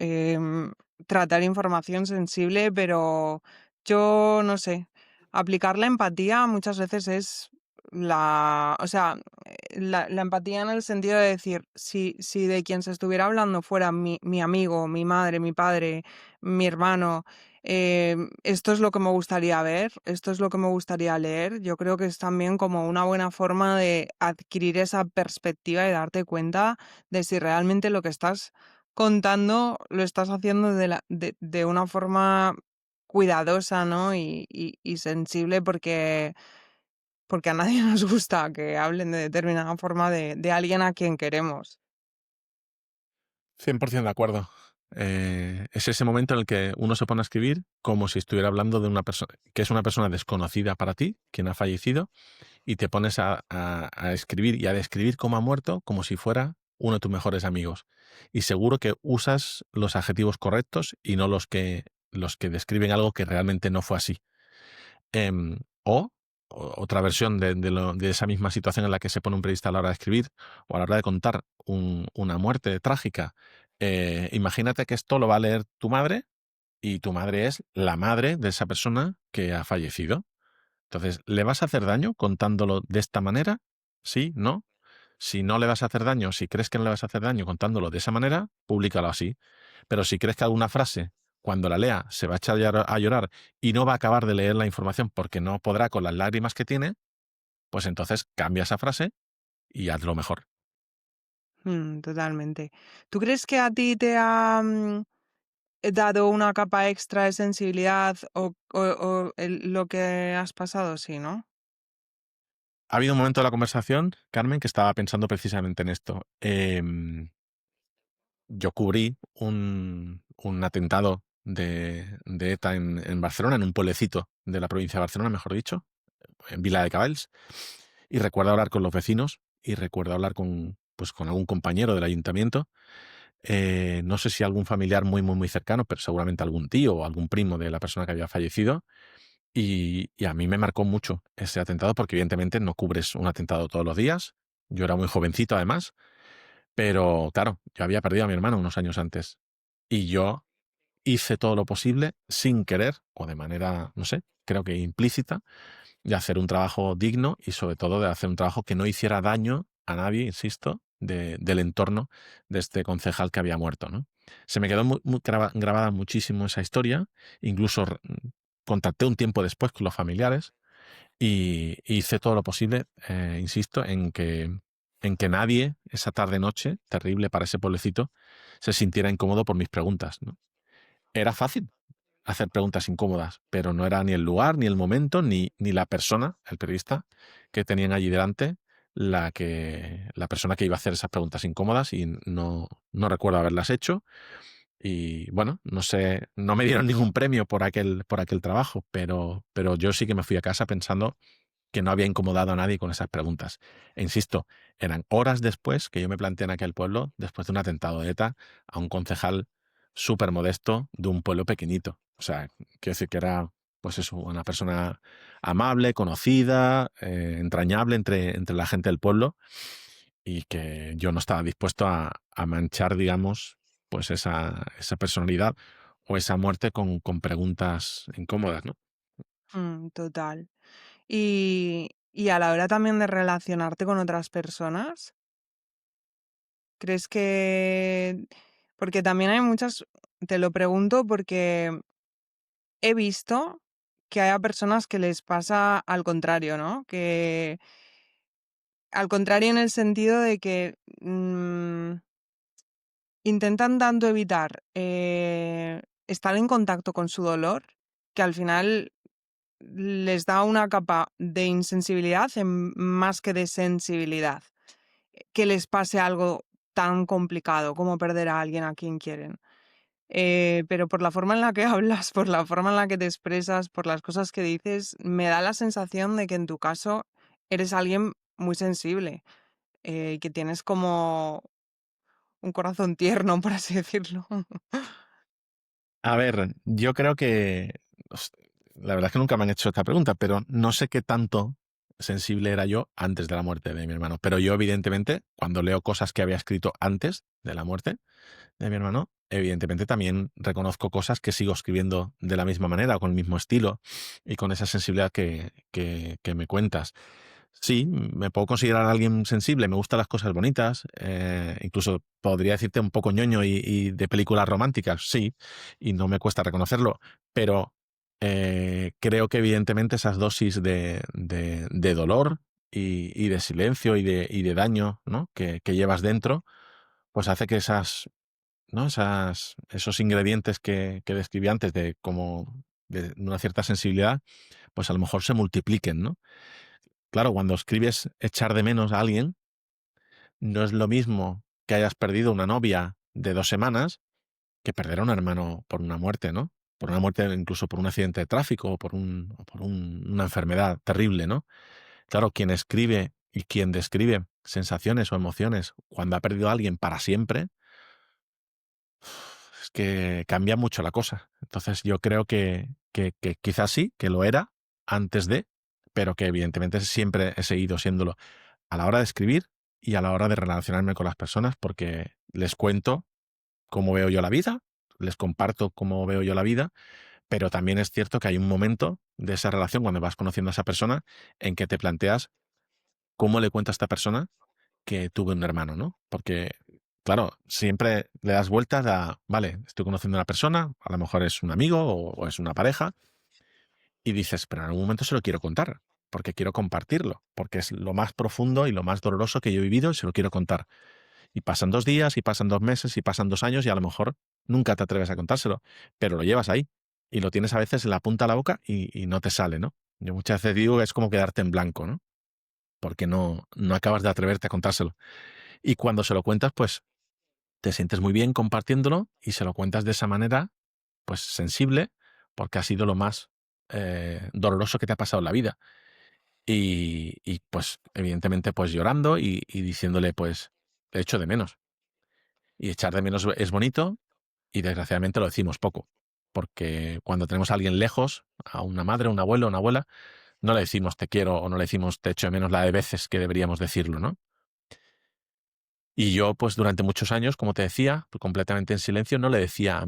S1: tratar información sensible, pero yo no sé, aplicar la empatía muchas veces es o sea, la empatía en el sentido de decir, si de quien se estuviera hablando fuera mi amigo, mi madre, mi padre, mi hermano, esto es lo que me gustaría ver, esto es lo que me gustaría leer. Yo creo que es también como una buena forma de adquirir esa perspectiva y darte cuenta de si realmente lo que estás contando lo estás haciendo de una forma cuidadosa, ¿no? Y sensible porque a nadie nos gusta que hablen de determinada forma de alguien a quien queremos.
S2: 100% de acuerdo. Es ese momento en el que uno se pone a escribir como si estuviera hablando de una persona que es una persona desconocida para ti, quien ha fallecido, y te pones a escribir y a describir cómo ha muerto como si fuera uno de tus mejores amigos. Y seguro que usas los adjetivos correctos y no los que describen algo que realmente no fue así. O, otra versión de esa misma situación en la que se pone un periodista a la hora de escribir o a la hora de contar una muerte trágica. Imagínate que esto lo va a leer tu madre y tu madre es la madre de esa persona que ha fallecido. Entonces, ¿le vas a hacer daño contándolo de esta manera? ¿Sí? ¿No? Si no le vas a hacer daño, si crees que no le vas a hacer daño contándolo de esa manera, públicalo así. Pero si crees que alguna frase, cuando la lea, se va a echar a llorar y no va a acabar de leer la información porque no podrá con las lágrimas que tiene, pues entonces cambia esa frase y hazlo mejor.
S1: Totalmente. ¿Tú crees que a ti te ha dado una capa extra de sensibilidad o lo que has pasado? Sí, ¿no?
S2: Ha habido un momento de la conversación, Carmen, que estaba pensando precisamente en esto. Yo cubrí un atentado de ETA en Barcelona, en un pueblecito de la provincia de Barcelona, mejor dicho, en Vila de Cavalls, y recuerdo hablar con los vecinos y recuerdo hablar con algún compañero del ayuntamiento, no sé si algún familiar muy, muy, muy cercano, pero seguramente algún tío o algún primo de la persona que había fallecido, y a mí me marcó mucho ese atentado porque evidentemente no cubres un atentado todos los días, yo era muy jovencito además, pero claro, yo había perdido a mi hermano unos años antes y yo hice todo lo posible sin querer o de manera, no sé, creo que implícita, de hacer un trabajo digno y sobre todo de hacer un trabajo que no hiciera daño a nadie, insisto, del entorno de este concejal que había muerto, ¿no? Se me quedó grabada muchísimo esa historia, incluso contacté un tiempo después con los familiares y hice todo lo posible, insisto, en que nadie esa tarde-noche, terrible para ese pueblecito, se sintiera incómodo por mis preguntas, ¿no? Era fácil hacer preguntas incómodas, pero no era ni el lugar, ni el momento, ni la persona, el periodista, que tenían allí delante, la persona que iba a hacer esas preguntas incómodas y no recuerdo haberlas hecho. Y bueno, no sé, no me dieron ningún premio por aquel trabajo, pero yo sí que me fui a casa pensando que no había incomodado a nadie con esas preguntas. E insisto, eran horas después que yo me planteé en aquel pueblo, después de un atentado de ETA, a un concejal súper modesto de un pueblo pequeñito. O sea, quiero decir que era, pues eso, una persona amable, conocida, entrañable entre la gente del pueblo y que yo no estaba dispuesto a manchar, digamos, pues esa personalidad o esa muerte con preguntas incómodas, ¿no?
S1: Total. Y a la hora también de relacionarte con otras personas, ¿crees que...? Porque también hay muchas... Te lo pregunto porque he visto que hay a personas que les pasa al contrario, ¿no? Que al contrario en el sentido de que intentan tanto evitar estar en contacto con su dolor que al final les da una capa de insensibilidad más que de sensibilidad. Que les pase algo tan complicado como perder a alguien a quien quieren. Pero por la forma en la que hablas, por la forma en la que te expresas, por las cosas que dices, me da la sensación de que en tu caso eres alguien muy sensible, que tienes como un corazón tierno, por así decirlo.
S2: A ver, yo creo que la verdad es que nunca me han hecho esta pregunta, pero no sé qué tanto sensible era yo antes de la muerte de mi hermano. Pero yo, evidentemente, cuando leo cosas que había escrito antes de la muerte de mi hermano, evidentemente también reconozco cosas que sigo escribiendo de la misma manera, con el mismo estilo y con esa sensibilidad que me cuentas. Sí, me puedo considerar alguien sensible, me gustan las cosas bonitas, incluso podría decirte un poco ñoño y de películas románticas, sí, y no me cuesta reconocerlo, pero creo que evidentemente esas dosis de dolor y de silencio y de daño, ¿no? que llevas dentro, pues hace que ¿no? Esos ingredientes que describí antes de como de una cierta sensibilidad, pues a lo mejor se multipliquen, ¿no? Claro, cuando escribes echar de menos a alguien, no es lo mismo que hayas perdido una novia de 2 semanas que perder a un hermano por una muerte, ¿no? Por una muerte, incluso por un accidente de tráfico o por una enfermedad terrible, ¿no? Claro, quien escribe y quien describe sensaciones o emociones cuando ha perdido a alguien para siempre, es que cambia mucho la cosa. Entonces yo creo que quizás sí, que lo era antes de, pero que evidentemente siempre he seguido siéndolo a la hora de escribir y a la hora de relacionarme con las personas, porque les cuento cómo veo yo la vida, les comparto cómo veo yo la vida, pero también es cierto que hay un momento de esa relación cuando vas conociendo a esa persona en que te planteas cómo le cuento a esta persona que tuve un hermano, ¿no? Porque, claro, siempre le das vueltas a, vale, estoy conociendo a una persona, a lo mejor es un amigo o es una pareja, y dices, pero en algún momento se lo quiero contar, porque quiero compartirlo, porque es lo más profundo y lo más doloroso que yo he vivido y se lo quiero contar. Y pasan 2 días, y pasan 2 meses, y pasan 2 años, y a lo mejor nunca te atreves a contárselo, pero lo llevas ahí y lo tienes a veces en la punta de la boca y no te sale, ¿no? Yo muchas veces digo que es como quedarte en blanco, ¿no? Porque no acabas de atreverte a contárselo. Y cuando se lo cuentas, pues te sientes muy bien compartiéndolo y se lo cuentas de esa manera, pues sensible, porque ha sido lo más doloroso que te ha pasado en la vida. Y, pues evidentemente pues llorando y diciéndole pues te echo de menos. Y echar de menos es bonito y desgraciadamente lo decimos poco. Porque cuando tenemos a alguien lejos, a una madre, un abuelo, una abuela, no le decimos te quiero o no le decimos te echo de menos la de veces que deberíamos decirlo, ¿no? Y yo, pues durante muchos años, como te decía, pues, completamente en silencio, no le decía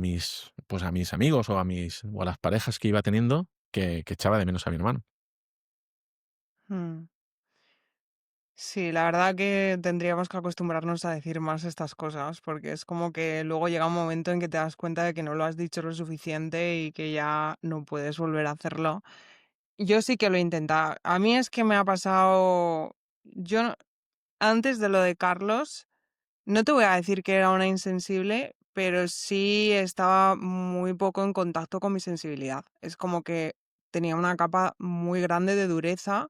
S2: pues a mis amigos o a las parejas que iba teniendo que echaba de menos a mi hermano.
S1: Mm. Sí, la verdad que tendríamos que acostumbrarnos a decir más estas cosas, porque es como que luego llega un momento en que te das cuenta de que no lo has dicho lo suficiente y que ya no puedes volver a hacerlo. Yo sí que lo he intentado. A mí es que me ha pasado, yo no- antes de lo de Carlos, no te voy a decir que era una insensible, pero sí estaba muy poco en contacto con mi sensibilidad. Es como que tenía una capa muy grande de dureza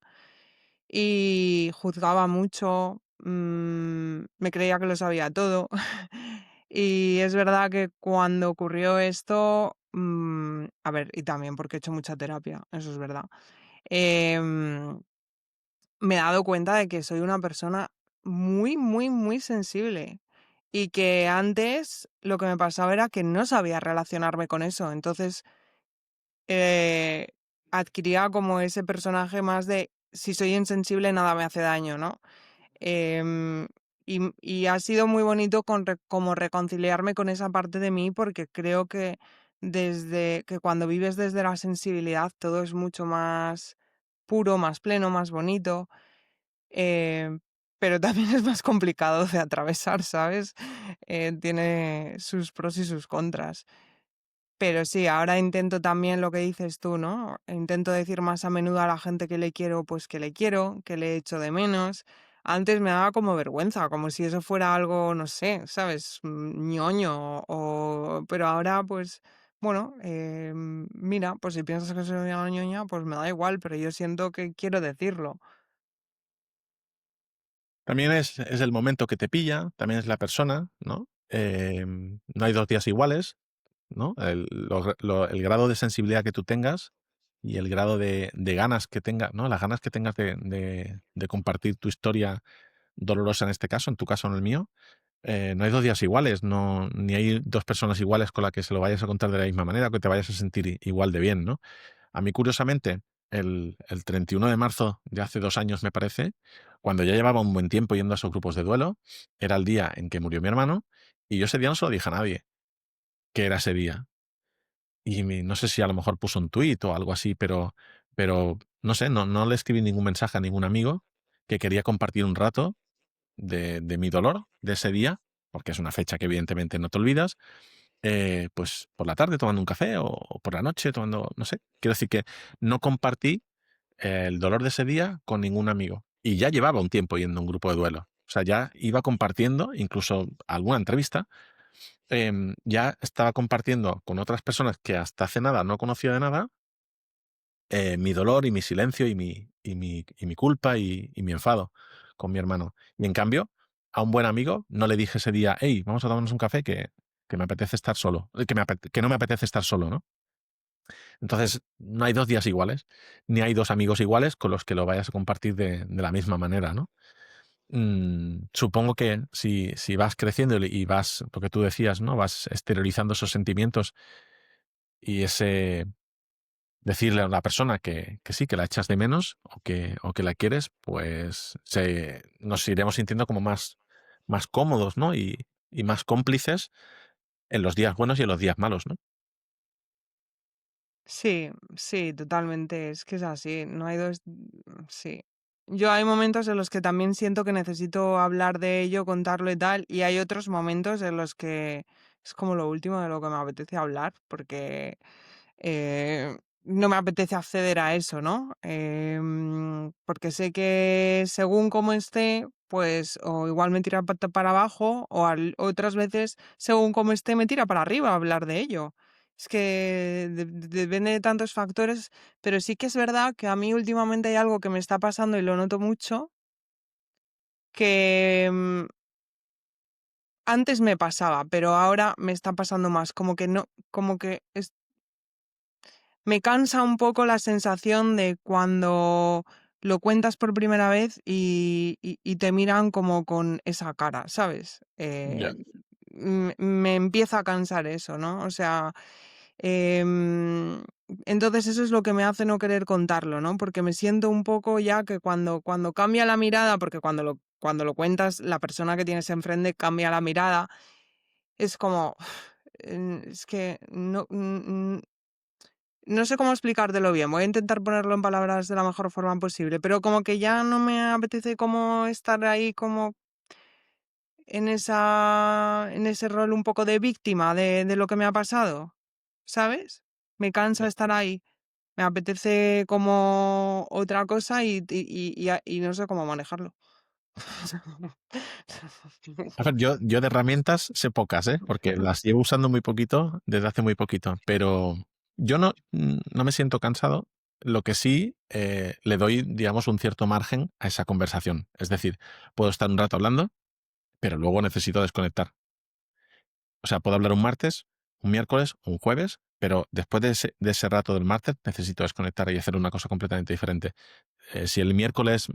S1: y juzgaba mucho, me creía que lo sabía todo. Y es verdad que cuando ocurrió esto, a ver, y también porque he hecho mucha terapia, eso es verdad. em, Me he dado cuenta de que soy una persona muy, muy, muy sensible y que antes lo que me pasaba era que no sabía relacionarme con eso. Entonces, eh, adquiría como ese personaje más de si soy insensible nada me hace daño, ¿no? Em, y ha sido muy bonito como reconciliarme con esa parte de mí porque creo que desde que cuando vives desde la sensibilidad todo es mucho más puro, más pleno, más bonito. Em, pero también es más complicado de atravesar, ¿sabes? Tiene sus pros y sus contras. Pero sí, ahora intento también lo que dices tú, ¿no? Intento decir más a menudo a la gente que le quiero, pues que le quiero, que le echo de menos. Antes me daba como vergüenza, como si eso fuera algo, no sé, ¿sabes? Ñoño. Pero ahora, pues, bueno, mira, pues si piensas que soy una ñoña, pues me da igual, pero yo siento que quiero decirlo.
S2: También es el momento que te pilla, también es la persona, ¿no? No hay 2 días iguales, ¿no? El grado de sensibilidad que tú tengas y el grado de ganas que tengas, ¿no? Las ganas que tengas de compartir tu historia dolorosa en este caso, en tu caso, en el mío, no hay 2 días iguales, no, ni hay dos personas iguales con las que se lo vayas a contar de la misma manera, que te vayas a sentir igual de bien, ¿no? A mí, curiosamente, el 31 de marzo de hace 2 años, me parece, cuando ya llevaba un buen tiempo yendo a esos grupos de duelo, era el día en que murió mi hermano, y yo ese día no se lo dije a nadie, que era ese día. Y no sé si a lo mejor puso un tuit o algo así, pero no sé, no le escribí ningún mensaje a ningún amigo que quería compartir un rato de mi dolor de ese día, porque es una fecha que evidentemente no te olvidas, pues por la tarde tomando un café o por la noche tomando, no sé, quiero decir que no compartí el dolor de ese día con ningún amigo. Y ya llevaba un tiempo yendo a un grupo de duelo. O sea, ya iba compartiendo, incluso alguna entrevista, ya estaba compartiendo con otras personas que hasta hace nada no conocía de nada, mi dolor y mi silencio y mi culpa y mi enfado con mi hermano. Y en cambio, a un buen amigo no le dije ese día, hey, vamos a tomarnos un café que me apetece estar solo, que no me apetece estar solo, ¿no? Entonces, no hay 2 días iguales, ni hay dos amigos iguales con los que lo vayas a compartir de la misma manera, ¿no? Supongo que si vas creciendo y vas, lo que tú decías, ¿no? Vas exteriorizando esos sentimientos y decirle a la persona que sí, que la echas de menos o que la quieres, pues nos iremos sintiendo como más cómodos, ¿no? Y más cómplices en los días buenos y en los días malos, ¿no?
S1: Sí, sí, totalmente. Es que es así. No hay dos. Sí. Yo hay momentos en los que también siento que necesito hablar de ello, contarlo y tal, y hay otros momentos en los que es como lo último de lo que me apetece hablar, porque no me apetece acceder a eso, ¿no? Porque sé que según cómo esté, pues o igual me tira para abajo, o otras veces, según cómo esté, me tira para arriba hablar de ello. Es que depende de tantos factores, pero sí que es verdad que a mí últimamente hay algo que me está pasando y lo noto mucho, que antes me pasaba, pero ahora me está pasando más, como que no, como que me cansa un poco la sensación de cuando lo cuentas por primera vez y te miran como con esa cara, ¿sabes?
S2: Ya.
S1: Me empieza a cansar eso, ¿no? O sea, em, entonces eso es lo que me hace no querer contarlo, ¿no? Porque me siento un poco ya que cuando cambia la mirada, porque cuando lo cuentas, la persona que tienes enfrente cambia la mirada, es como, es que no sé cómo explicártelo bien, voy a intentar ponerlo en palabras de la mejor forma posible, pero como que ya no me apetece como estar ahí como en ese rol un poco de víctima de lo que me ha pasado, ¿sabes? Me cansa estar ahí, me apetece como otra cosa y no sé cómo manejarlo.
S2: A ver, yo de herramientas sé pocas, ¿eh? Porque las llevo usando muy poquito, desde hace muy poquito, pero yo no me siento cansado. Lo que sí, le doy, digamos, un cierto margen a esa conversación. Es decir, puedo estar un rato hablando, pero luego necesito desconectar. O sea, puedo hablar un martes, un miércoles, un jueves, pero después de ese rato del martes necesito desconectar y hacer una cosa completamente diferente. Si el miércoles,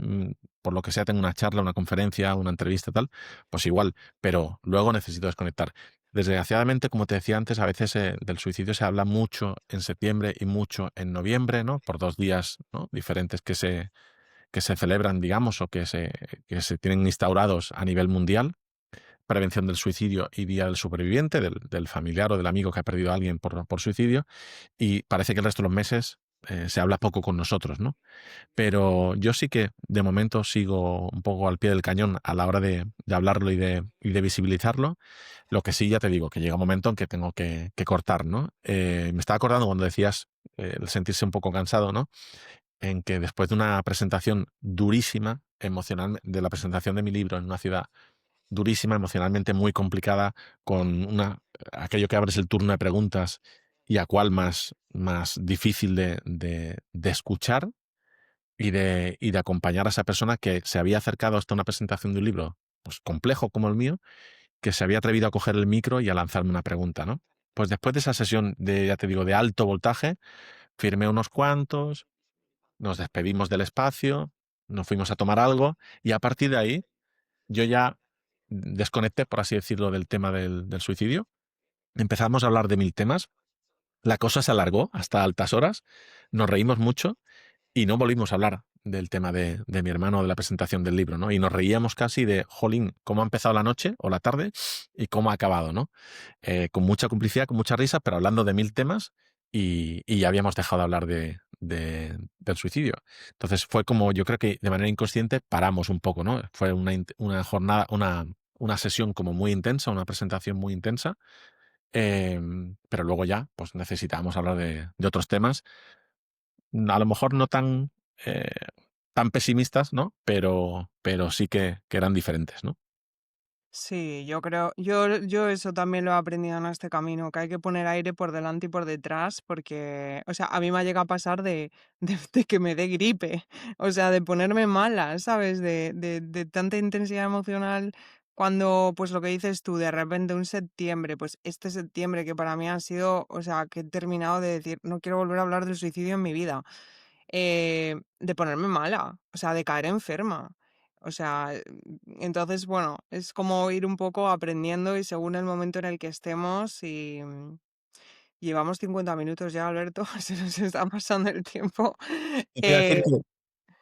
S2: por lo que sea, tengo una charla, una conferencia, una entrevista, tal, pues igual, pero luego necesito desconectar. Desgraciadamente, como te decía antes, a veces del suicidio se habla mucho en septiembre y mucho en noviembre, ¿no? Por 2 días, ¿no? Diferentes que se celebran, digamos, o que se tienen instaurados a nivel mundial. Prevención del suicidio y Día del Superviviente, del familiar o del amigo que ha perdido a alguien por suicidio, y parece que el resto de los meses se habla poco con nosotros, ¿no? Pero yo sí que de momento sigo un poco al pie del cañón a la hora de hablarlo y de visibilizarlo. Lo que sí, ya te digo, que llega un momento en que tengo que cortar, ¿no? Me estaba acordando cuando decías el sentirse un poco cansado, ¿no? En que después de una presentación durísima, emocional, de la presentación de mi libro en una ciudad durísima, emocionalmente muy complicada, con aquello que abres el turno de preguntas y a cual más difícil de escuchar y de acompañar a esa persona que se había acercado hasta una presentación de un libro pues, complejo como el mío, que se había atrevido a coger el micro y a lanzarme una pregunta, ¿no? Pues después de esa sesión de, ya te digo, de alto voltaje, firmé unos cuantos, nos despedimos del espacio, nos fuimos a tomar algo y a partir de ahí yo ya desconecté, por así decirlo, del tema del suicidio. Empezamos a hablar de 1000 temas. La cosa se alargó hasta altas horas. Nos reímos mucho y no volvimos a hablar del tema de mi hermano, de la presentación del libro, ¿no? Y nos reíamos casi de, jolín, cómo ha empezado la noche o la tarde y cómo ha acabado, ¿no? Con mucha complicidad, con mucha risa, pero hablando de 1000 temas y ya habíamos dejado de hablar del suicidio. Entonces fue como, yo creo que de manera inconsciente paramos un poco, ¿no? Fue una jornada, una sesión como muy intensa, una presentación muy intensa, pero luego ya, pues necesitábamos hablar de otros temas a lo mejor no eh, tan pesimistas, ¿no? Pero sí que eran diferentes, ¿no?
S1: Sí, yo creo, yo eso también lo he aprendido en este camino, que hay que poner aire por delante y por detrás, porque, o sea, a mí me ha llegado a pasar de que me dé gripe, o sea, de ponerme mala, ¿sabes? De tanta intensidad emocional cuando, pues lo que dices tú, de repente un septiembre, pues este septiembre que para mí ha sido, o sea, que he terminado de decir, no quiero volver a hablar del suicidio en mi vida, de ponerme mala, o sea, de caer enferma. O sea, entonces, bueno, es como ir un poco aprendiendo y según el momento en el que estemos Llevamos 50 minutos ya, Alberto, se nos está pasando el tiempo.
S2: Y te iba a decir
S1: Eh,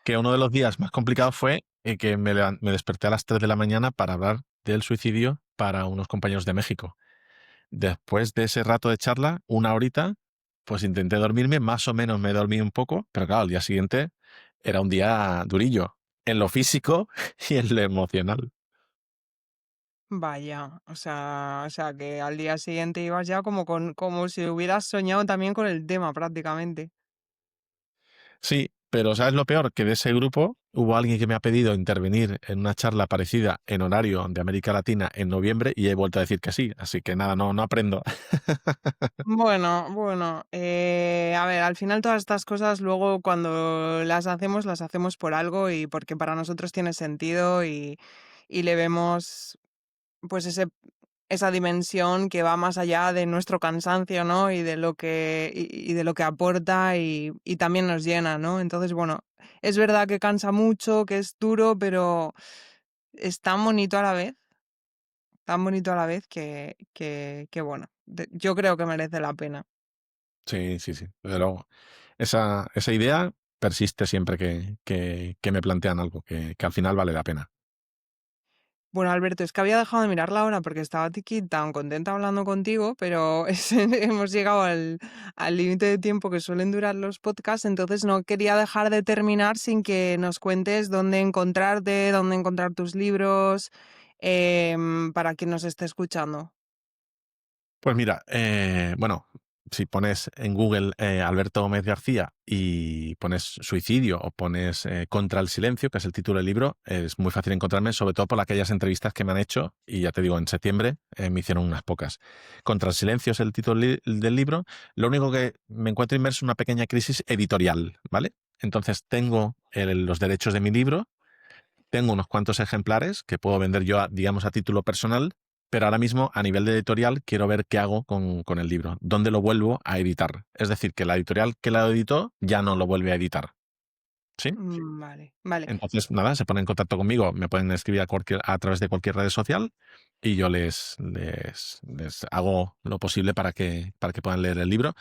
S2: que uno de los días más complicados fue que me desperté a las 3 de la mañana para hablar del suicidio para unos compañeros de México. Después de ese rato de charla, una horita, pues intenté dormirme, más o menos me dormí un poco, pero claro, al día siguiente era un día durillo, en lo físico y en lo emocional.
S1: Vaya, o sea que al día siguiente ibas ya como si hubieras soñado también con el tema prácticamente.
S2: Sí, pero ¿sabes lo peor? Que de ese grupo hubo alguien que me ha pedido intervenir en una charla parecida en horario de América Latina en noviembre y he vuelto a decir que sí, así que nada, no aprendo.
S1: Bueno, a ver, al final todas estas cosas luego cuando las hacemos por algo y porque para nosotros tiene sentido y le vemos pues esa dimensión que va más allá de nuestro cansancio, ¿no? Y de lo y de lo que aporta y también nos llena, ¿no? Entonces, bueno, es verdad que cansa mucho, que es duro, pero es tan bonito a la vez, tan bonito a la vez que bueno, yo creo que merece la pena.
S2: Sí, sí, sí, desde luego. Esa idea persiste siempre que me plantean algo, que al final vale la pena.
S1: Bueno, Alberto, es que había dejado de mirar la hora porque estaba aquí tan contenta hablando contigo, pero hemos llegado al límite de tiempo que suelen durar los podcasts, entonces no quería dejar de terminar sin que nos cuentes dónde encontrarte, dónde encontrar tus libros, para quien nos esté escuchando.
S2: Pues mira, bueno, si pones en Google Alberto Gómez García y pones suicidio o pones Contra el silencio, que es el título del libro, es muy fácil encontrarme, sobre todo por aquellas entrevistas que me han hecho, y ya te digo, en septiembre me hicieron unas pocas. Contra el silencio es el título del libro. Lo único que me encuentro inmerso en una pequeña crisis editorial, ¿vale? Entonces tengo los derechos de mi libro. Tengo unos cuantos ejemplares que puedo vender yo, digamos, a título personal, pero ahora mismo, a nivel de editorial, quiero ver qué hago con el libro, dónde lo vuelvo a editar. Es decir, que la editorial que la editó ya no lo vuelve a editar. ¿Sí?
S1: Vale, vale.
S2: Entonces, nada, se ponen en contacto conmigo, me pueden escribir a través de cualquier red social y yo les hago lo posible para que puedan leer el libro,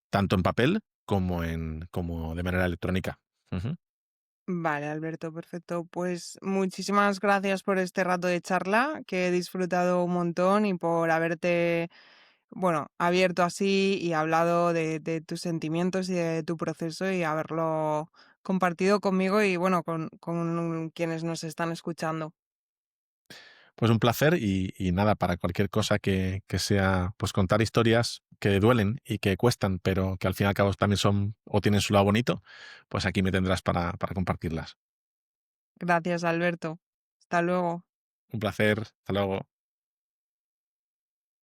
S2: tanto en papel como de manera electrónica. Ujú.
S1: Vale, Alberto, perfecto. Pues muchísimas gracias por este rato de charla, que he disfrutado un montón y por haberte, bueno, abierto así y hablado de tus sentimientos y de tu proceso y haberlo compartido conmigo y bueno, con quienes nos están escuchando.
S2: Pues un placer y nada, para cualquier cosa que sea, pues contar historias que duelen y que cuestan, pero que al fin y al cabo también son o tienen su lado bonito, pues aquí me tendrás para compartirlas.
S1: Gracias, Alberto. Hasta luego.
S2: Un placer, hasta luego.